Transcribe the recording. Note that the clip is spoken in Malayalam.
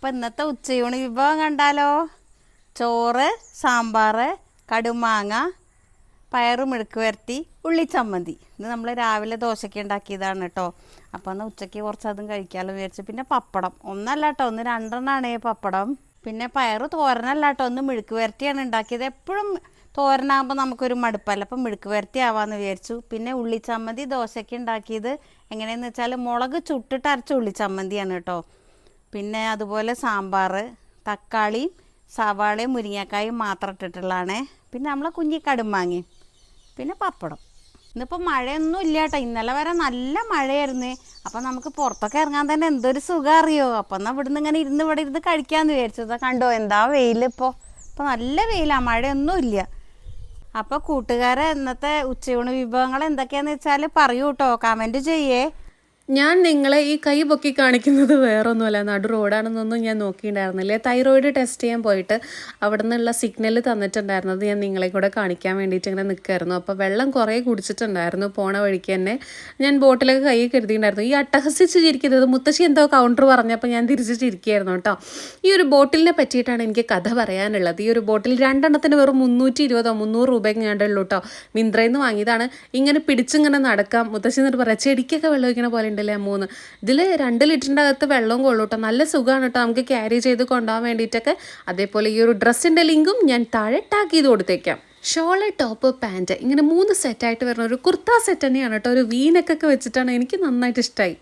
അപ്പം ഇന്നത്തെ ഉച്ചയൂണ് വിഭവം കണ്ടാലോ? ചോറ്, സാമ്പാർ, കടുമാങ്ങ, പയറ് മെഴുക്ക് വരട്ടി, ഉള്ളിച്ചമ്മന്തി. ഇത് നമ്മൾ രാവിലെ ദോശയ്ക്ക് ഉണ്ടാക്കിയതാണ് കേട്ടോ. അപ്പോൾ എന്നാൽ ഉച്ചയ്ക്ക് കുറച്ച് അതും കഴിക്കാമല്ലോ വിചാരിച്ചു. പിന്നെ പപ്പടം ഒന്നല്ല കേട്ടോ, ഒന്ന് രണ്ടെണ്ണമാണ് പപ്പടം. പിന്നെ പയറ് തോരനല്ല കേട്ടോ, ഒന്ന് മെഴുക്ക് വരട്ടിയാണ് ഉണ്ടാക്കിയത്. എപ്പോഴും തോരനാകുമ്പോൾ നമുക്കൊരു മടുപ്പല്ല, അപ്പം മെഴുക്ക് വരട്ടി ആവാമെന്ന് വിചാരിച്ചു. പിന്നെ ഉള്ളിച്ചമ്മന്തി ദോശയ്ക്ക് ഉണ്ടാക്കിയത് എങ്ങനെയെന്ന് വെച്ചാൽ മുളക് ചുട്ടിട്ട് അരച്ച ഉള്ളിച്ചമ്മന്തിയാണ് കേട്ടോ. പിന്നെ അതുപോലെ സാമ്പാർ, തക്കാളിയും സവാളയും മുരിങ്ങക്കായും മാത്രം ഇട്ടിട്ടുള്ളതാണ്. പിന്നെ നമ്മളെ കുഞ്ഞി കടുമാങ്ങയും പിന്നെ പപ്പടം. ഇന്നിപ്പോൾ മഴയൊന്നും ഇല്ല കേട്ടോ, ഇന്നലെ വരെ നല്ല മഴയായിരുന്നു. അപ്പം നമുക്ക് പുറത്തൊക്കെ ഇറങ്ങാൻ തന്നെ എന്തൊരു സുഖം അറിയോ. അപ്പം എന്നാൽ ഇവിടുന്ന് ഇങ്ങനെ ഇവിടെ ഇരുന്ന് കഴിക്കാമെന്ന് വിചാരിച്ചു. ഇതാ കണ്ടോ എന്താ വെയിലിപ്പോൾ. ഇപ്പോൾ നല്ല വെയിലാണ്, മഴയൊന്നും ഇല്ല. അപ്പോൾ കൂട്ടുകാരെ ഇന്നത്തെ ഉച്ചയൂണ് വിഭവങ്ങൾ എന്തൊക്കെയാണെന്ന് വെച്ചാൽ പറയൂ കേട്ടോ, കമൻറ്റ് ചെയ്യേ. ഞാൻ നിങ്ങളെ ഈ കൈ പൊക്കി കാണിക്കുന്നത് വേറൊന്നുമല്ല, നടു റോഡാണെന്നൊന്നും ഞാൻ നോക്കിയിട്ടുണ്ടായിരുന്നില്ലേ. തൈറോയിഡ് ടെസ്റ്റ് ചെയ്യാൻ പോയിട്ട് അവിടെ നിന്നുള്ള സിഗ്നൽ തന്നിട്ടുണ്ടായിരുന്നത് ഞാൻ നിങ്ങളെ കൂടെ കാണിക്കാൻ വേണ്ടിയിട്ട് ഇങ്ങനെ നിൽക്കുമായിരുന്നു. അപ്പോൾ വെള്ളം കുറേ കുടിച്ചിട്ടുണ്ടായിരുന്നു. പോണ വഴിക്ക് തന്നെ ഞാൻ ബോട്ടിലൊക്കെ കൈ കരുതിയിട്ടുണ്ടായിരുന്നു. ഈ അട്ടഹസിച്ച് ചിരിക്കുന്നത് മുത്തശ്ശി എന്തോ കൗണ്ടർ പറഞ്ഞപ്പോൾ ഞാൻ തിരിച്ച് ചിരിക്കുകയായിരുന്നു കേട്ടോ. ഈ ഒരു ബോട്ടിലിനെ പറ്റിയിട്ടാണ് എനിക്ക് കഥ പറയാനുള്ളത്. ഈ ഒരു ബോട്ടിൽ രണ്ടെണ്ണത്തിന് വെറും 320 300 രൂപയ്ക്ക് ഞാൻ ഉള്ളൂ കേട്ടോ. മിന്ത്രയിൽ നിന്ന് വാങ്ങിയതാണ്. ഇങ്ങനെ പിടിച്ചിങ്ങനെ നടക്കാം. മുത്തശ്ശി എന്നിട്ട് പറയാം ചെടിക്കൊക്കെ വെള്ളം ഒഴിക്കണ പോലെ ഉണ്ടല്ലേ അമ്മൂന്ന്. ഇതിൽ 2 ലിറ്ററിൻ്റെ അകത്ത് വെള്ളവും കൊള്ളൂ കേട്ടോ. നല്ല സുഖമാണ് കേട്ടോ നമുക്ക് ക്യാരി ചെയ്ത് കൊണ്ടുപോകാൻ വേണ്ടിയിട്ടൊക്കെ. അതേപോലെ ഈ ഒരു ഡ്രസ്സിൻ്റെ ലിങ്കും ഞാൻ താഴെ ടാഗ് ചെയ്ത് കൊടുത്തേക്കാം. ഷോള്, ടോപ്പ്, പാൻറ്റ് ഇങ്ങനെ 3 സെറ്റായിട്ട് വരുന്ന ഒരു കുർത്ത സെറ്റ് തന്നെയാണ് കേട്ടോ. ഒരു വീനക്കൊക്കെ വെച്ചിട്ടാണ്, എനിക്ക് നന്നായിട്ട് ഇഷ്ടമായി.